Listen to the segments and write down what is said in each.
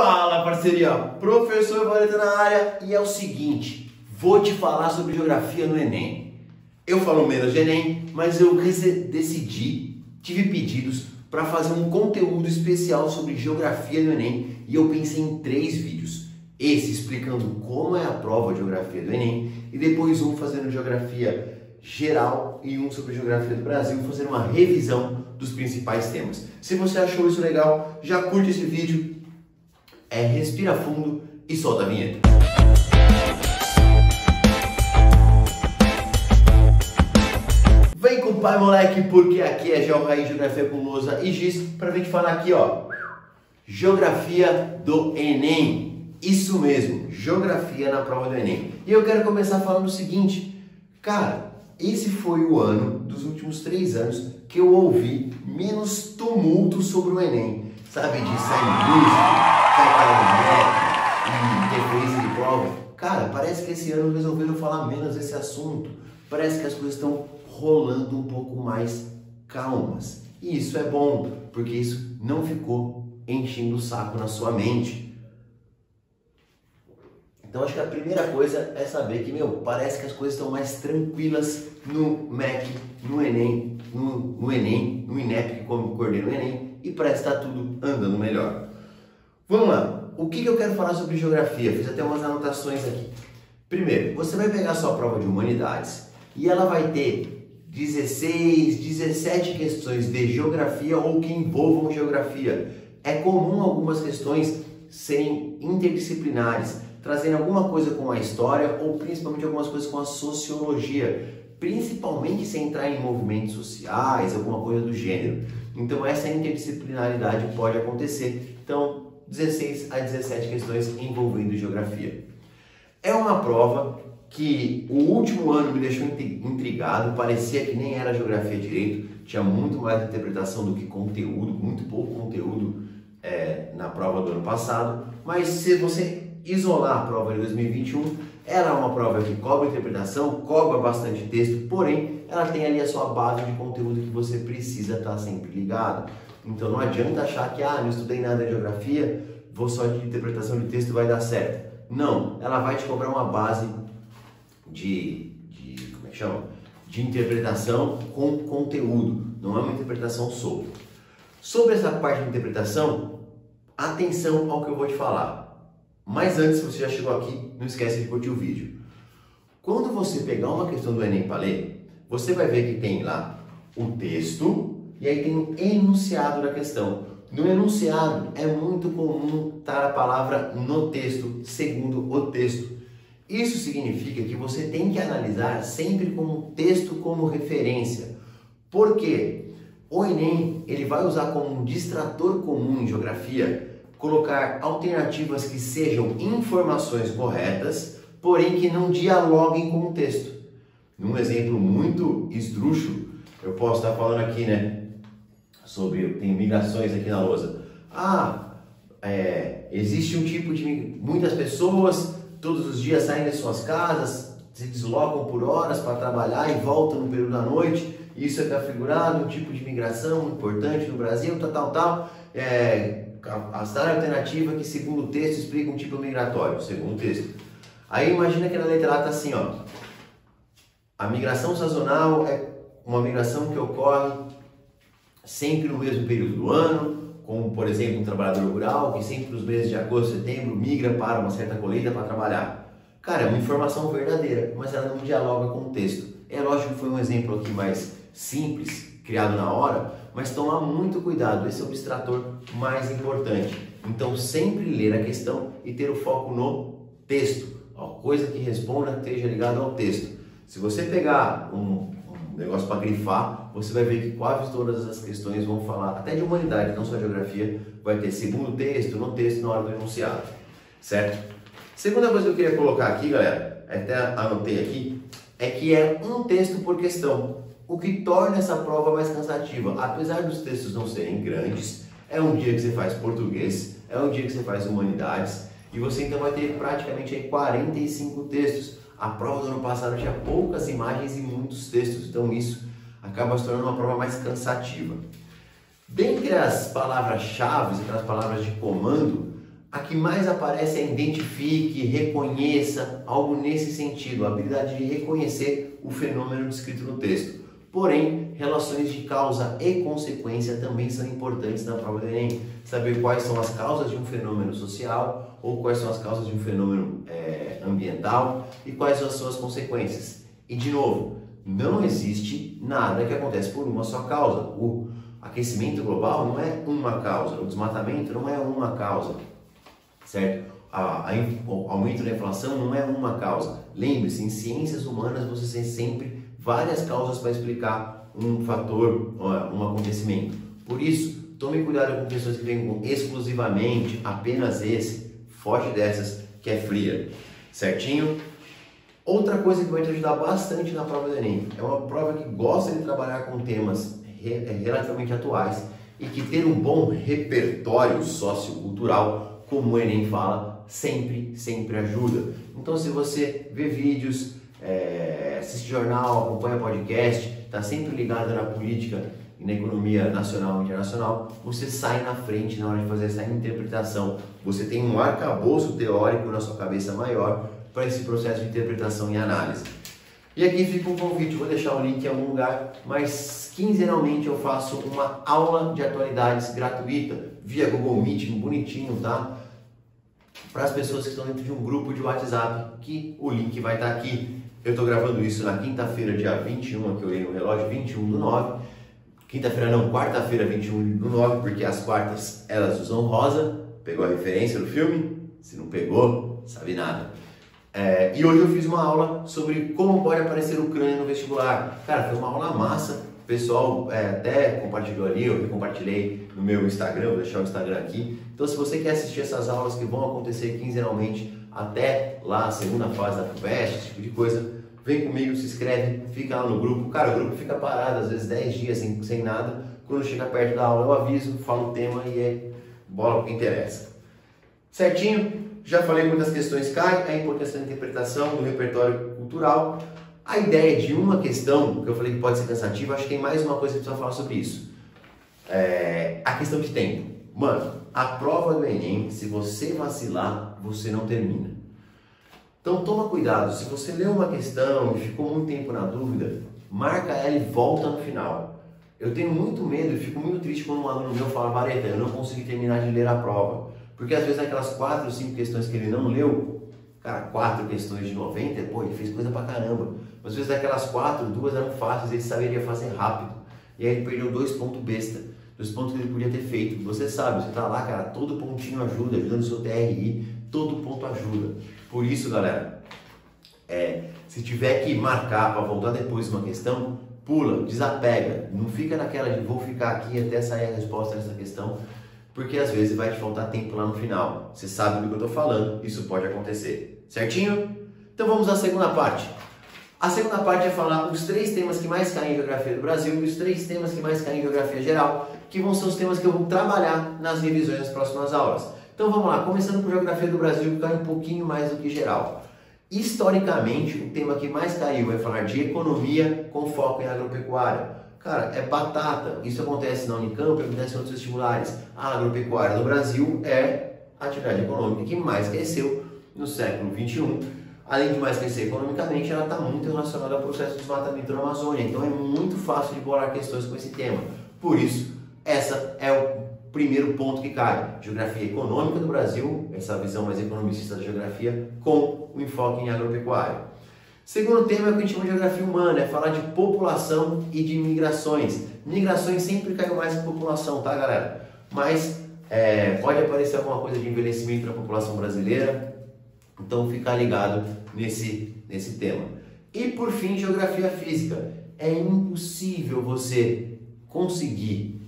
Fala, parceria! Professor Valeta na área, e é o seguinte, vou te falar sobre geografia no Enem. Eu falo menos de Enem, mas eu tive pedidos para fazer um conteúdo especial sobre geografia no Enem e eu pensei em 3 vídeos. Esse explicando como é a prova de geografia do Enem e depois um fazendo geografia geral e um sobre geografia do Brasil, fazendo uma revisão dos principais temas. Se você achou isso legal, já curte esse vídeo, respira fundo e solta a vinheta. Vem com o pai, moleque, porque aqui é Geo Raiz, Geografia com Lousa e Giz, pra gente falar aqui, ó, geografia do Enem. Isso mesmo, geografia na prova do Enem. E eu quero começar falando o seguinte, cara, esse foi o ano dos últimos 3 anos que eu ouvi menos tumulto sobre o Enem. Sabe, de sair música, cai interferência de prova. Cara, parece que esse ano resolveram falar menos desse assunto. Parece que as coisas estão rolando um pouco mais calmas. E isso é bom, porque isso não ficou enchendo o saco na sua mente. Então acho que a primeira coisa é saber que, parece que as coisas estão mais tranquilas no MEC, no Enem, no INEP, que coordena o Enem, e parece que está tudo andando melhor. Vamos lá, o que eu quero falar sobre geografia? Fiz até umas anotações aqui. Primeiro, você vai pegar a sua prova de humanidades e ela vai ter 16, 17 questões de geografia ou que envolvam geografia. É comum algumas questões serem interdisciplinares, trazendo alguma coisa com a história ou principalmente algumas coisas com a sociologia, principalmente se entrar em movimentos sociais, alguma coisa do gênero. Então essa interdisciplinaridade pode acontecer. Então 16 a 17 questões envolvendo geografia. É uma prova que o último ano me deixou intrigado, parecia que nem era geografia direito, tinha muito mais interpretação do que conteúdo, muito pouco conteúdo na prova do ano passado, mas se você isolar a prova de 2021, ela é uma prova que cobra interpretação, cobra bastante texto, porém ela tem ali a sua base de conteúdo que você precisa estar sempre ligado. Então não adianta achar que não estudei nada de geografia, vou só de interpretação de texto e vai dar certo. Não, ela vai te cobrar uma base de interpretação com conteúdo, não é uma interpretação solta. Sobre essa parte de interpretação, atenção ao que eu vou te falar. Mas antes, se você já chegou aqui, não esquece de curtir o vídeo. Quando você pegar uma questão do Enem para ler, você vai ver que tem lá o texto e aí tem o enunciado da questão. No enunciado é muito comum estar a palavra no texto, segundo o texto. Isso significa que você tem que analisar sempre com o texto como referência. Por quê? O Enem ele vai usar como um distrator comum em geografia colocar alternativas que sejam informações corretas, porém que não dialoguem com o texto. Num exemplo muito esdrúxulo, eu posso estar falando aqui, tem migrações aqui na lousa. Existe um tipo de... Muitas pessoas todos os dias saem das suas casas, se deslocam por horas para trabalhar e voltam no período da noite. Isso é configurado um tipo de migração importante no Brasil, a alternativa que, segundo o texto, explica um tipo migratório, segundo o texto. Aí imagina que na letra lá está assim, a migração sazonal é uma migração que ocorre sempre no mesmo período do ano, como, por exemplo, um trabalhador rural que sempre nos meses de agosto e setembro migra para uma certa colheita para trabalhar. Cara, é uma informação verdadeira, mas ela não dialoga com o texto. É lógico que foi um exemplo aqui mais simples, criado na hora, mas tomar muito cuidado, esse é o distrator mais importante. Então sempre ler a questão e ter o foco no texto, a coisa que responda esteja ligada ao texto. Se você pegar um negócio para grifar, você vai ver que quase todas as questões vão falar, até de humanidade, não só geografia, vai ter segundo texto, no texto, na hora do enunciado, certo? Segunda coisa que eu queria colocar aqui, galera, até anotei aqui, é que é um texto por questão. O que torna essa prova mais cansativa, apesar dos textos não serem grandes, é um dia que você faz português, é um dia que você faz humanidades, e você então vai ter praticamente 45 textos. A prova do ano passado tinha poucas imagens e muitos textos, então isso acaba se tornando uma prova mais cansativa. Dentre as palavras-chave, aquelas palavras de comando, A que mais aparece é identifique, reconheça, algo nesse sentido, a habilidade de reconhecer o fenômeno descrito no texto. Porém, relações de causa e consequência também são importantes na prova do Enem. Saber quais são as causas de um fenômeno social ou quais são as causas de um fenômeno ambiental e quais são as suas consequências. E de novo, não existe nada que acontece por uma só causa. O aquecimento global não é uma causa, o desmatamento não é uma causa, certo? O aumento da inflação não é uma causa. Lembre-se, em ciências humanas você tem sempre várias causas para explicar um fator, um acontecimento. Por isso, tome cuidado com pessoas que vêm com exclusivamente apenas esse, foge dessas que é fria, certinho? Outra coisa que vai te ajudar bastante na prova do Enem, é uma prova que gosta de trabalhar com temas relativamente atuais e que ter um bom repertório sociocultural, como o Enem fala, sempre ajuda. Então, se você vê vídeos, assiste jornal, acompanha podcast, está sempre ligado na política e na economia nacional e internacional, você sai na frente na hora de fazer essa interpretação. Você tem um arcabouço teórico na sua cabeça maior para esse processo de interpretação e análise. E aqui fica um convite, vou deixar o link em algum lugar, mas quinzenalmente eu faço uma aula de atualidades gratuita, via Google Meet, bonitinho, tá? Para as pessoas que estão dentro de um grupo de WhatsApp, que o link vai estar aqui. Eu estou gravando isso na quinta-feira, dia 21, aqui eu olhei no relógio, 21/9. Quinta-feira não, quarta-feira, 21/9, porque as quartas elas usam rosa. Pegou a referência do filme? Se não pegou, sabe nada. E hoje eu fiz uma aula sobre como pode aparecer Ucrânia no vestibular. Cara, foi uma aula massa. O pessoal até compartilhou ali, eu compartilhei no meu Instagram, vou deixar o Instagram aqui. Então, se você quer assistir essas aulas que vão acontecer quinzenalmente até lá a segunda fase da FUVEST, esse tipo de coisa, vem comigo, se inscreve, fica lá no grupo. Cara, o grupo fica parado, às vezes 10 dias sem nada. Quando chega perto da aula, eu aviso, falo o tema e bola o que interessa. Certinho? Já falei muitas questões caem, a importância da interpretação, do repertório cultural. A ideia de uma questão, que eu falei que pode ser cansativa, acho que tem mais uma coisa que precisa falar sobre isso. A questão de tempo. Mano, a prova do Enem, se você vacilar, você não termina. Então toma cuidado, se você leu uma questão e ficou muito tempo na dúvida, marca ela e volta no final. Eu tenho muito medo e fico muito triste quando um aluno meu fala, Vareta, eu não consegui terminar de ler a prova. Porque às vezes aquelas 4 ou 5 questões que ele não leu, cara, 4 questões de 90, pô, ele fez coisa pra caramba. Mas às vezes daquelas 4, 2 eram fáceis, ele saberia fazer rápido. E aí ele perdeu 2 pontos besta, 2 pontos que ele podia ter feito. Você sabe, você tá lá, cara, todo pontinho ajuda, ajudando o seu TRI, todo ponto ajuda. Por isso, galera, se tiver que marcar para voltar depois uma questão, pula, desapega. Não fica naquela de vou ficar aqui até sair a resposta nessa questão, porque às vezes vai te faltar tempo lá no final. Você sabe do que eu estou falando, isso pode acontecer. Certinho? Então vamos à segunda parte. A segunda parte é falar os 3 temas que mais caem em Geografia do Brasil e os 3 temas que mais caem em Geografia Geral, que vão ser os temas que eu vou trabalhar nas revisões das próximas aulas. Então vamos lá, começando por Geografia do Brasil, que cai um pouquinho mais do que geral. Historicamente, o tema que mais caiu vai falar de economia com foco em agropecuária. Cara, é batata. Isso acontece na Unicamp, acontece em outros vestibulares. A agropecuária no Brasil é a atividade econômica que mais cresceu no século XXI. Além de mais crescer economicamente, ela está muito relacionada ao processo de desmatamento na Amazônia. Então é muito fácil de bolar questões com esse tema. Por isso, essa é o primeiro ponto que cai. Geografia econômica do Brasil, essa visão mais economicista da geografia, com o enfoque em agropecuária. Segundo tema é o que a gente chama de geografia humana, é falar de população e de migrações. Migrações sempre caiu mais que população, tá, galera? Mas pode aparecer alguma coisa de envelhecimento da população brasileira, então fica ligado nesse tema. E por fim, geografia física. É impossível você conseguir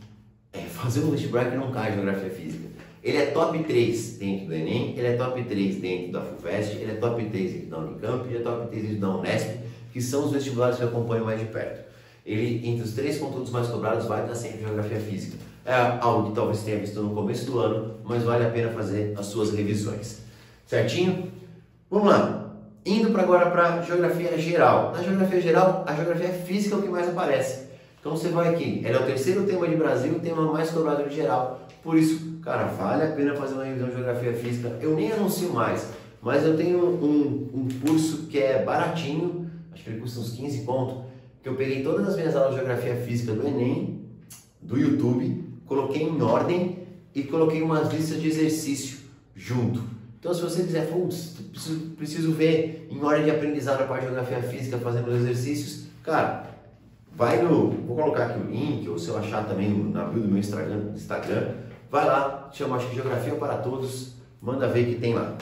fazer um vestibular que não cai em geografia física. Ele é top 3 dentro do Enem, ele é top 3 dentro da FUVEST, ele é top 3 dentro da Unicamp, ele é top 3 dentro da Unesp, que são os vestibulares que eu acompanho mais de perto. Ele, entre os 3 conteúdos mais cobrados, vai estar sempre geografia física. É algo que talvez tenha visto no começo do ano, mas vale a pena fazer as suas revisões. Certinho? Vamos lá. Indo agora para geografia geral. Na geografia geral, a geografia física é o que mais aparece. Então você vai aqui, ele é o terceiro tema de Brasil, o tema mais cobrado de geral. Por isso, cara, vale a pena fazer uma revisão de Geografia Física. Eu nem anuncio mais, mas eu tenho um curso que é baratinho, acho que ele custa uns 15 conto, que eu peguei todas as minhas aulas de Geografia Física do Enem, do YouTube, coloquei em ordem e coloquei umas listas de exercício junto. Então se você quiser, preciso ver em ordem de aprendizado a parte de Geografia Física fazendo os exercícios, cara, vai no, vou colocar aqui o link, ou se eu achar também na bio do meu Instagram, vai lá, chama, acho que Geografia para Todos, manda ver que tem lá.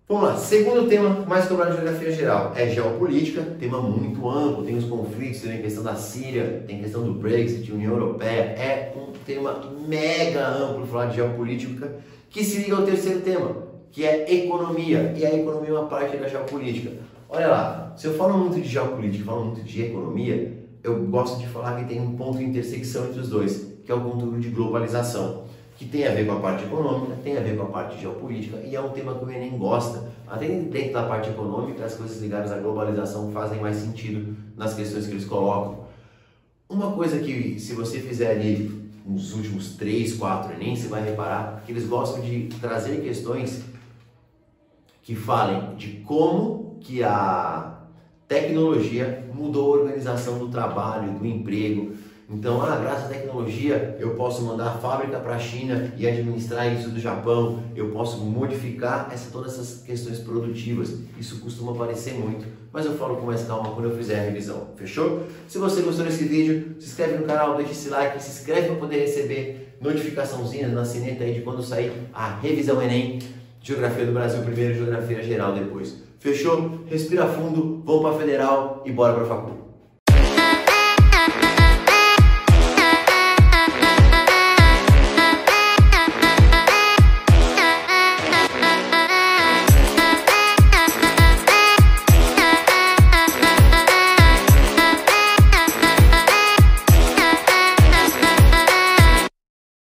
Vamos lá, segundo tema mais cobrado de Geografia Geral é geopolítica, tema muito amplo, tem os conflitos, tem a questão da Síria, tem a questão do Brexit, União Europeia, é um tema mega amplo falar de geopolítica, que se liga ao terceiro tema, que é economia, e a economia é uma parte da geopolítica. Olha lá, se eu falo muito de geopolítica, falo muito de economia, eu gosto de falar que tem um ponto de intersecção entre os dois, que é o conteúdo de globalização, que tem a ver com a parte econômica, tem a ver com a parte geopolítica, e é um tema que o Enem gosta. Até dentro da parte econômica, as coisas ligadas à globalização fazem mais sentido nas questões que eles colocam. Uma coisa que, se você fizer ali nos últimos 3, 4 Enem, você vai reparar que eles gostam de trazer questões que falem de como que a tecnologia mudou a organização do trabalho, do emprego. Então, graças à tecnologia, eu posso mandar a fábrica para a China e administrar isso do Japão, eu posso modificar todas essas questões produtivas. Isso costuma aparecer muito, mas eu falo com mais calma quando eu fizer a revisão, fechou? Se você gostou desse vídeo, se inscreve no canal, deixa esse like, se inscreve para poder receber notificaçãozinha na sineta aí de quando sair a revisão Enem, Geografia do Brasil primeiro e Geografia Geral depois. Fechou? Respira fundo, vamos para a Federal e bora para a facul.